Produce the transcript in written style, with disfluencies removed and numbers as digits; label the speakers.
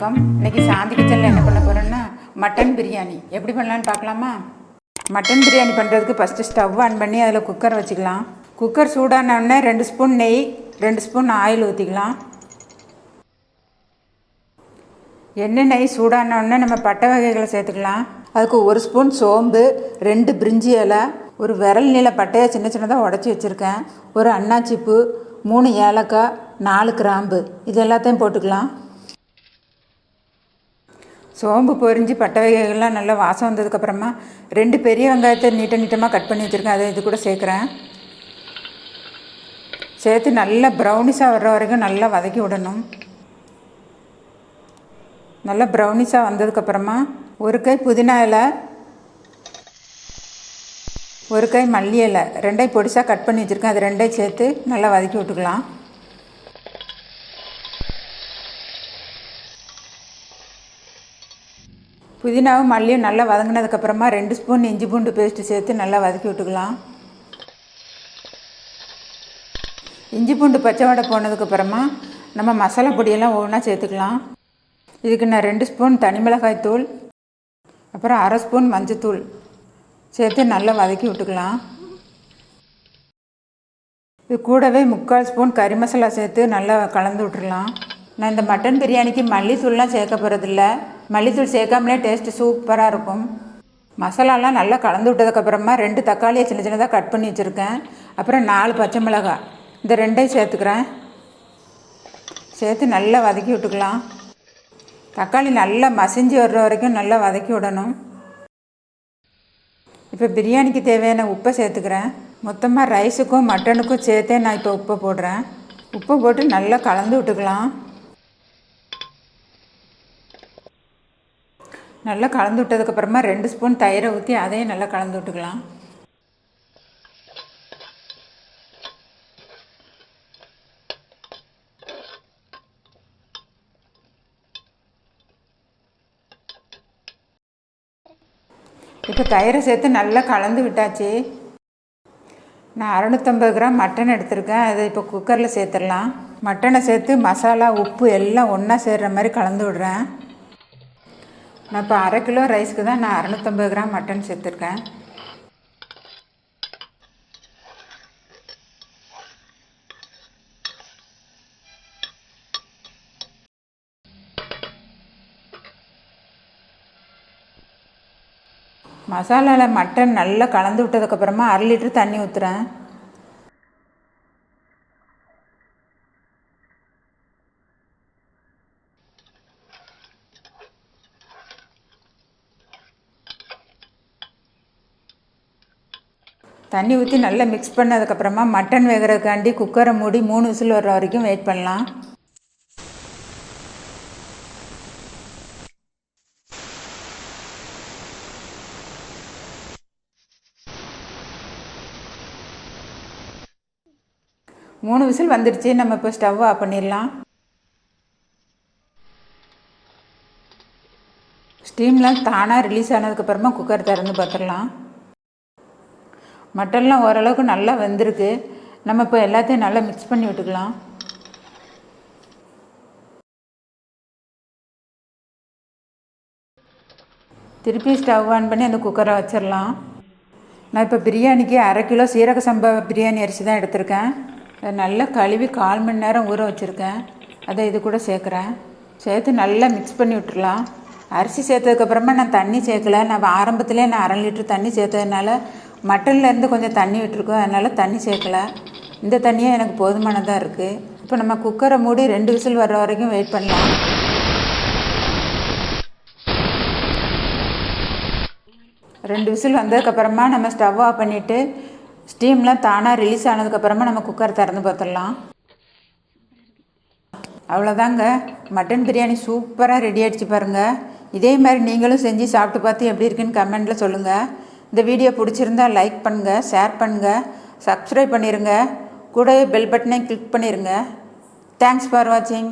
Speaker 1: வணக்கம். இன்றைக்கி சாந்தி கிச்சனில் என்ன பண்ண போகிறோன்னா மட்டன் பிரியாணி எப்படி பண்ணலான்னு பார்க்கலாமா? மட்டன் பிரியாணி பண்ணுறதுக்கு ஃபஸ்ட்டு ஸ்டவ் ஆன் பண்ணி அதில் குக்கர் வச்சுக்கலாம். குக்கர் சூடானோடனே 2 ஸ்பூன் நெய் 2 ஸ்பூன் ஆயில் ஊற்றிக்கலாம். எண்ணெய் நெய் சூடானோடனே நம்ம பட்டை வகைகளை சேர்த்துக்கலாம். அதுக்கு 1 ஸ்பூன் சோம்பு, 2 பிரிஞ்சி இலை, ஒரு விரல் நீள பட்டையை சின்ன சின்னதாக உடச்சி வச்சுருக்கேன், ஒரு அன்னாச்சிப்பூ, 3 ஏலக்காய், 4 கிராம்பு, இது எல்லாத்தையும் போட்டுக்கலாம். சோம்பு பொரிஞ்சு பட்டை வகைகள்லாம் நல்லா வாசம் வந்ததுக்கப்புறமா 2 பெரிய வெங்காயத்தை நீட்டமாக கட் பண்ணி வச்சுருக்கேன், அதை இது கூட சேர்க்குறேன். சேர்த்து நல்லா ப்ரௌனிஷாக வர்ற வரைக்கும் நல்லா வதக்கி விடணும். நல்லா ப்ரௌனிஷாக வந்ததுக்கப்புறமா 1 கை புதினா இலை, 1 கை மல்லி இலை, 2 பொடிசாக கட் பண்ணி வச்சுருக்கேன், அது 2 சேர்த்து நல்லா வதக்கி விட்டுக்கலாம். புதினாவும் மல்லியும் நல்லா வதங்கினதுக்கப்புறமா 2 ஸ்பூன் இஞ்சி பூண்டு பேஸ்ட்டு சேர்த்து நல்லா வதக்கி விட்டுக்கலாம். இஞ்சி பூண்டு பச்சை வடை போனதுக்கப்புறமா நம்ம மசாலா பொடியெல்லாம் ஒவ்வொன்றா சேர்த்துக்கலாம். இதுக்கு நான் 2 ஸ்பூன் தனி மிளகாய் தூள், அப்புறம் 1/2 ஸ்பூன் மஞ்சத்தூள் சேர்த்து நல்லா வதக்கி விட்டுக்கலாம். இது கூடவே 3/4 ஸ்பூன் கறி மசாலா சேர்த்து நல்லா கலந்து விட்டுடலாம். நான் இந்த மட்டன் பிரியாணிக்கு மல்லித்தூள்லாம் சேர்க்க போகிறதில்ல, மல்லித்தூள் சேர்க்காமலே டேஸ்ட்டு சூப்பராக இருக்கும். மசாலாலாம் நல்லா கலந்து விட்டதுக்கப்புறமா 2 தக்காளியை சின்ன சின்னதாக கட் பண்ணி வச்சுருக்கேன், அப்புறம் 4 பச்சை மிளகாய், இந்த 2ஐயும் சேர்த்துக்கிறேன். சேர்த்து நல்லா வதக்கி விட்டுக்கலாம். தக்காளி நல்லா மசிஞ்சு வர்ற வரைக்கும் நல்லா வதக்கி விடணும். இப்போ பிரியாணிக்கு தேவையான உப்பை சேர்த்துக்கிறேன். மொத்தமாக ரைஸுக்கும் மட்டனுக்கும் சேர்த்தே நான் இப்போ உப்பை போடுறேன். உப்பை போட்டு நல்லா கலந்து விட்டுக்கலாம். நல்லா கலந்து விட்டதுக்கப்புறமா 2 ஸ்பூன் தயிரை ஊற்றி அதையும் நல்லா கலந்து விட்டுக்கலாம். இப்போ தயிரை சேர்த்து நல்லா கலந்து விட்டாச்சு. நான் 650 கிராம் மட்டன் எடுத்திருக்கேன், அதை இப்போ குக்கரில் சேர்த்துடலாம். மட்டனை சேர்த்து மசாலா உப்பு எல்லாம் ஒன்றா சேர்கிற மாதிரி கலந்து விடுறேன். நான் இப்போ 1/2 கிலோ ரைஸ்க்கு தான் நான் 650 கிராம் மட்டன் சேர்த்துருக்கேன். மசாலாவில் மட்டன் நல்லா கலந்து விட்டதுக்கப்புறமா 1/2 லிட்டர் தண்ணி ஊற்றுறேன். தண்ணி ஊற்றி நல்லா மிக்ஸ் பண்ணதுக்கப்புறமா மட்டன் வேகிறதுக்காண்டி குக்கரை மூடி 3 விசில் வர்ற வரைக்கும் வெயிட் பண்ணலாம். மூணு விசில் வந்துடுச்சு, நம்ம இப்போ ஸ்டவ் ஆஃப் பண்ணிடலாம். ஸ்டீம்லாம் தானாக ரிலீஸ் ஆனதுக்கப்புறமா குக்கர் திறந்து பார்த்துடலாம். மட்டன்லாம் ஓரளவுக்கு நல்லா வெந்திருக்கு. நம்ம இப்போ எல்லாத்தையும் நல்லா மிக்ஸ் பண்ணி விட்டுக்கலாம். திருப்பி ஸ்டவ் ஆன் பண்ணி அந்த குக்கரை வச்சிடலாம். நான் இப்போ பிரியாணிக்கு 1/2 கிலோ சீரக சம்பா பிரியாணி அரிசி தான் எடுத்திருக்கேன். அதை நல்லா கழுவி 1/4 மணி நேரம் ஊற வச்சுருக்கேன், அதை இது கூட சேர்க்குறேன். சேர்த்து நல்லா மிக்ஸ் பண்ணி விட்டுடலாம். அரிசி சேர்த்ததுக்கப்புறமா நான் தண்ணி சேர்க்கலை. நான் ஆரம்பத்துலேயே நான் 1/2 லிட்டர் தண்ணி சேர்த்ததுனால மட்டன்லேருந்து கொஞ்சம் தண்ணி விட்டுருக்கோம், அதனால் தண்ணி சேர்க்கலை. இந்த தண்ணியே எனக்கு போதுமானதாக இருக்குது. இப்போ நம்ம குக்கரை மூடி 2 விசில் வர்ற வரைக்கும் வெயிட் பண்ணலாம். ரெண்டு விசில் வந்ததுக்கப்புறமா நம்ம ஸ்டவ் ஆஃப் பண்ணிவிட்டு ஸ்டீம்லாம் தானாக ரிலீஸ் ஆனதுக்கப்புறமா நம்ம குக்கர் திறந்து பார்த்துடலாம். அவ்வளோதாங்க, மட்டன் பிரியாணி சூப்பராக ரெடி ஆகிடுச்சு பாருங்கள். இதே மாதிரி நீங்களும் செஞ்சு சாப்பிட்டு பார்த்து எப்படி இருக்குன்னு கமெண்ட்டில் சொல்லுங்கள். இந்த வீடியோ பிடிச்சிருந்தால் லைக் பண்ணுங்கள், ஷேர் பண்ணுங்கள், சப்ஸ்கிரைப் பண்ணிடுங்க, கூடவே பெல் பட்டனையும் கிளிக் பண்ணிடுங்க. தேங்க்ஸ் ஃபார் வாட்சிங்.